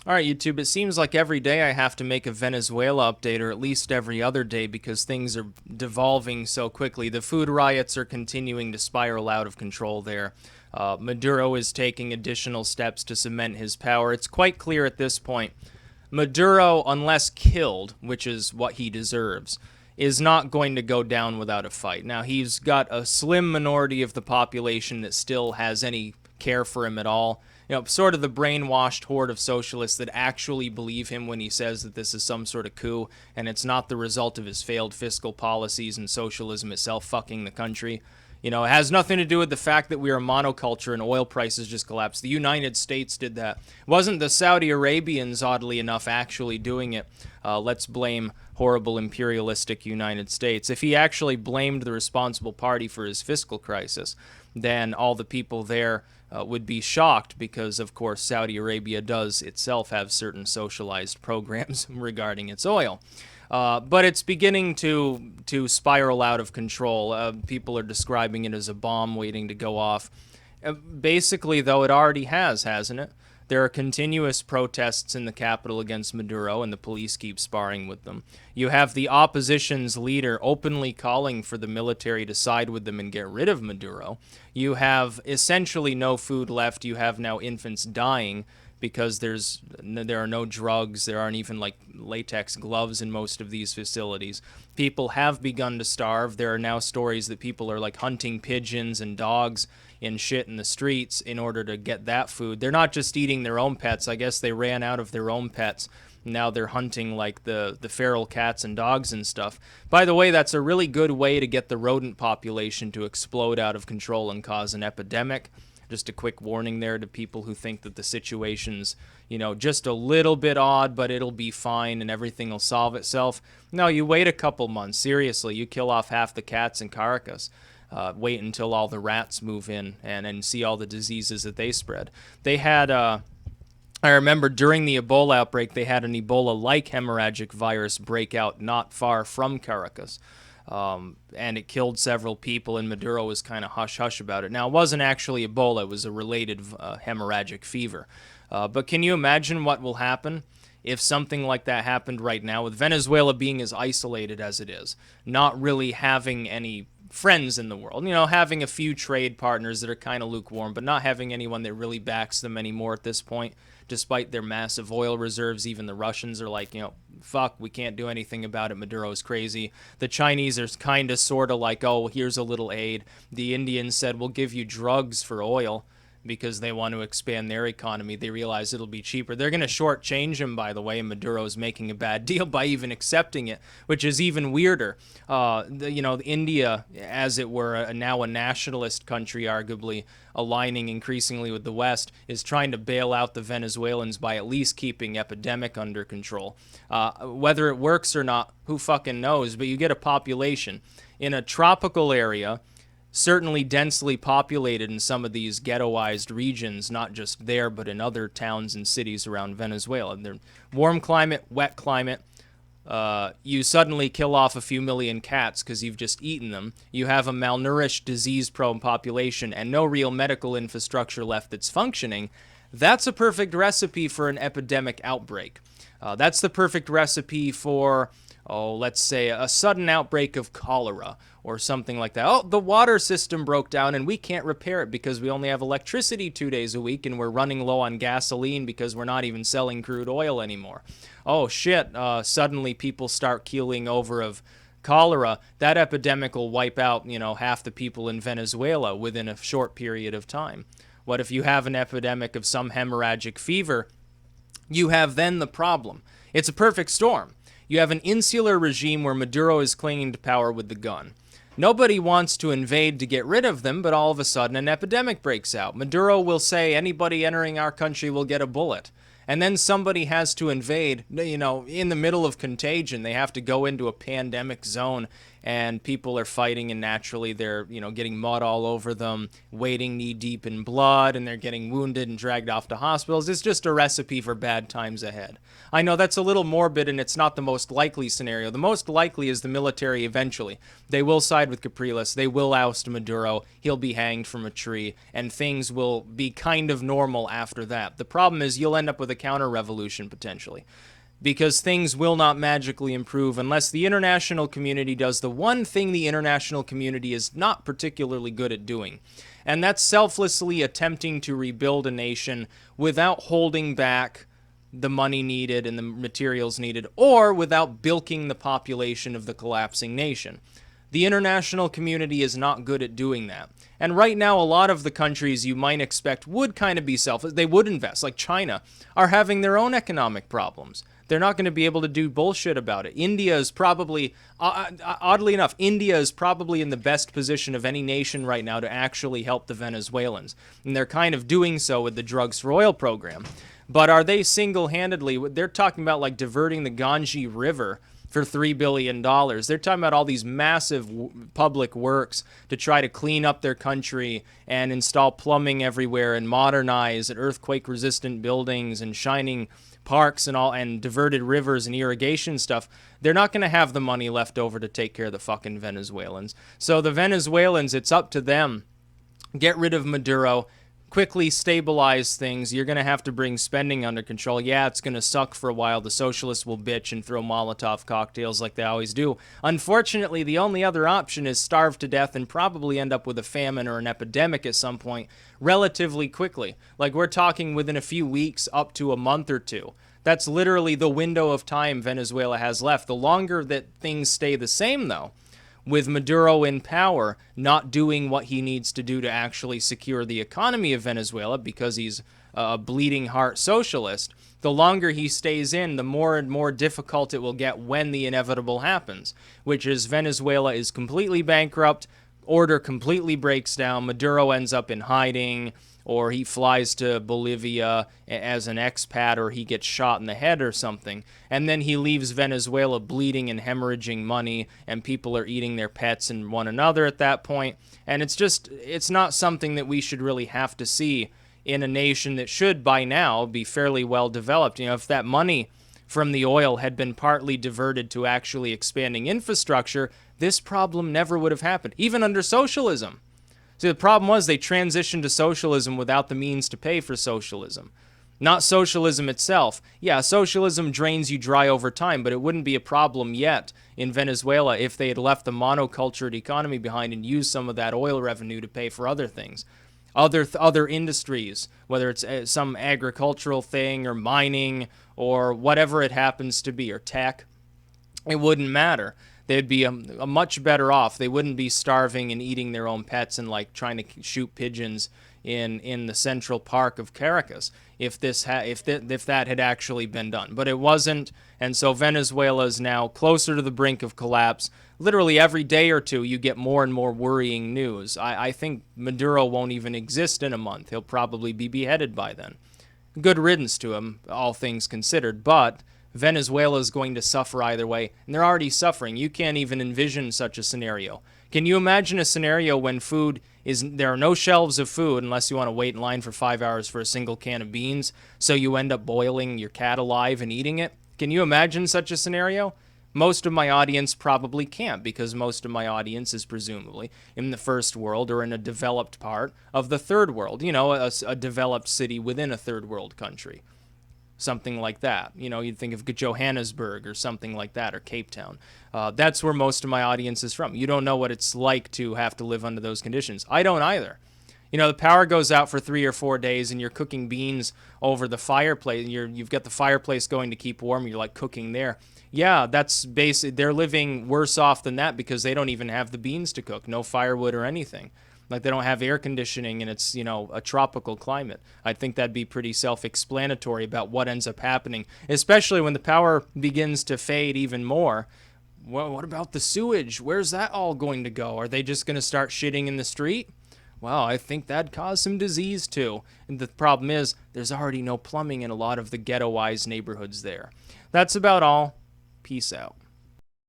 All right, YouTube, it seems like every day I have to make a Venezuela update, or at least every other day, because things are devolving so quickly. The food riots are continuing to spiral out of control there. Maduro is taking additional steps to cement his power. It's quite clear at this point. Maduro, unless killed, which is what he deserves, is not going to go down without a fight. Now, he's got a slim minority of the population that still has any care for him at all. Sort of the brainwashed horde of socialists that actually believe him when he says that this is some sort of coup and it's not the result of his failed fiscal policies and socialism itself fucking the country. It has nothing to do with the fact that we are a monoculture and oil prices just collapsed. The United States did that. It wasn't the Saudi Arabians, oddly enough, actually doing it. Let's blame horrible imperialistic United States. If he actually blamed the responsible party for his fiscal crisis, then all the people there would be shocked because, of course, Saudi Arabia does itself have certain socialized programs regarding its oil. But it's beginning to spiral out of control. People are describing it as a bomb waiting to go off. Basically, though, it already has, hasn't it? There are continuous protests in the capital against Maduro, and the police keep sparring with them. You have the opposition's leader openly calling for the military to side with them and get rid of Maduro. You have essentially no food left. You have now infants dying because there are no drugs. There aren't even like latex gloves in most of these facilities. People have begun to starve. There are now stories that people are like hunting pigeons and dogs and shit in the streets in order to get that food. They're not just eating their own pets. I guess they ran out of their own pets. Now they're hunting like the feral cats and dogs and stuff. By the way, that's a really good way to get the rodent population to explode out of control and cause an epidemic. Just a quick warning there to people who think that the situation's, just a little bit odd, but it'll be fine and everything will solve itself. No, you wait a couple months. Seriously, you kill off half the cats in Caracas. Wait until all the rats move in and see all the diseases that they spread. They had, I remember during the Ebola outbreak, they had an Ebola-like hemorrhagic virus break out not far from Caracas. And it killed several people, and Maduro was kind of hush-hush about it. Now, it wasn't actually Ebola. It was a related hemorrhagic fever. But can you imagine what will happen if something like that happened right now, with Venezuela being as isolated as it is, not really having any friends in the world, having a few trade partners that are kind of lukewarm, but not having anyone that really backs them anymore at this point, despite their massive oil reserves. Even the Russians are like, fuck, we can't do anything about it. Maduro's crazy. The Chinese are kind of sort of like, oh, here's a little aid. The Indians said, we'll give you drugs for oil because they want to expand their economy. They realize it'll be cheaper. They're going to shortchange him, by the way, and Maduro's making a bad deal by even accepting it, which is even weirder. India, as it were, now a nationalist country, arguably aligning increasingly with the West, is trying to bail out the Venezuelans by at least keeping epidemic under control. Whether it works or not, who fucking knows, but you get a population in a tropical area, certainly densely populated in some of these ghettoized regions, not just there, but in other towns and cities around Venezuela. They're warm climate, wet climate. You suddenly kill off a few million cats because you've just eaten them. You have a malnourished, disease-prone population and no real medical infrastructure left that's functioning. That's a perfect recipe for an epidemic outbreak. That's the perfect recipe for, let's say, a sudden outbreak of cholera or something like that. Oh, the water system broke down and we can't repair it because we only have electricity 2 days a week and we're running low on gasoline because we're not even selling crude oil anymore. Oh, shit, suddenly people start keeling over of cholera. That epidemic will wipe out, half the people in Venezuela within a short period of time. What if you have an epidemic of some hemorrhagic fever? You have then the problem. It's a perfect storm. You have an insular regime where Maduro is clinging to power with the gun. Nobody wants to invade to get rid of them, but all of a sudden an epidemic breaks out. Maduro will say anybody entering our country will get a bullet. And then somebody has to invade, in the middle of contagion. They have to go into a pandemic zone and people are fighting and naturally they're, getting mud all over them, wading knee deep in blood, and they're getting wounded and dragged off to hospitals. It's just a recipe for bad times ahead. I know that's a little morbid and it's not the most likely scenario. The most likely is the military eventually. They will side with Capriles. They will oust Maduro. He'll be hanged from a tree and things will be kind of normal after that. The problem is you'll end up with a the counter-revolution potentially. Because things will not magically improve unless the international community does the one thing the international community is not particularly good at doing. And that's selflessly attempting to rebuild a nation without holding back the money needed and the materials needed, or without bilking the population of the collapsing nation. The international community is not good at doing that. And right now, a lot of the countries you might expect would kind of be selfless. They would invest, like China, are having their own economic problems. They're not going to be able to do bullshit about it. India is probably, oddly enough, India is probably in the best position of any nation right now to actually help the Venezuelans. And they're kind of doing so with the Drugs for Oil program. But are they single-handedly, they're talking about like diverting the Ganges River for $3 billion. They're talking about all these massive public works to try to clean up their country and install plumbing everywhere and modernize earthquake-resistant buildings and shining parks and all, and diverted rivers and irrigation stuff. They're not going to have the money left over to take care of the fucking Venezuelans. So the Venezuelans, it's up to them. Get rid of Maduro. Quickly stabilize things. You're going to have to bring spending under control. Yeah, it's going to suck for a while. The socialists will bitch and throw Molotov cocktails like they always do. Unfortunately, the only other option is starve to death and probably end up with a famine or an epidemic at some point relatively quickly. Like, we're talking within a few weeks up to a month or two. That's literally the window of time Venezuela has left. The longer that things stay the same, though, with Maduro in power, not doing what he needs to do to actually secure the economy of Venezuela because he's a bleeding heart socialist, the longer he stays in, the more and more difficult it will get when the inevitable happens, which is Venezuela is completely bankrupt, order completely breaks down, Maduro ends up in hiding, or he flies to Bolivia as an expat, or he gets shot in the head or something, and then he leaves Venezuela bleeding and hemorrhaging money, and people are eating their pets and one another at that point, and it's not something that we should really have to see in a nation that should, by now, be fairly well developed. You know, if that money from the oil had been partly diverted to actually expanding infrastructure, this problem never would have happened, even under socialism. See, the problem was they transitioned to socialism without the means to pay for socialism. Not socialism itself. Yeah, socialism drains you dry over time, but it wouldn't be a problem yet in Venezuela if they had left the monocultured economy behind and used some of that oil revenue to pay for other things. Other industries, whether it's some agricultural thing or mining or whatever it happens to be, or tech, it wouldn't matter. They'd be a much better off. They wouldn't be starving and eating their own pets and like trying to shoot pigeons in the Central Park of Caracas if that had actually been done. But it wasn't, and so Venezuela is now closer to the brink of collapse. Literally every day or two, you get more and more worrying news. I think Maduro won't even exist in a month. He'll probably be beheaded by then. Good riddance to him, all things considered, but Venezuela is going to suffer either way, and they're already suffering. You can't even envision such a scenario. Can you imagine a scenario when there are no shelves of food unless you want to wait in line for 5 hours for a single can of beans, so you end up boiling your cat alive and eating it? Can you imagine such a scenario? Most of my audience probably can't, because most of my audience is presumably in the first world or in a developed part of the third world, you know, a developed city within a third world country. Something like that. You know, you'd think of Johannesburg or something like that, or Cape Town. That's where most of my audience is from. You don't know what it's like to have to live under those conditions. I don't either. You know, the power goes out for 3 or 4 days and you're cooking beans over the fireplace. You've got the fireplace going to keep warm. You're like cooking there. Yeah, that's they're living worse off than that because they don't even have the beans to cook. No firewood or anything. Like, they don't have air conditioning and it's, you know, a tropical climate. I think that'd be pretty self-explanatory about what ends up happening, especially when the power begins to fade even more. Well, what about the sewage? Where's that all going to go? Are they just going to start shitting in the street? Well, I think that'd cause some disease too. And the problem is, there's already no plumbing in a lot of the ghettoized neighborhoods there. That's about all. Peace out.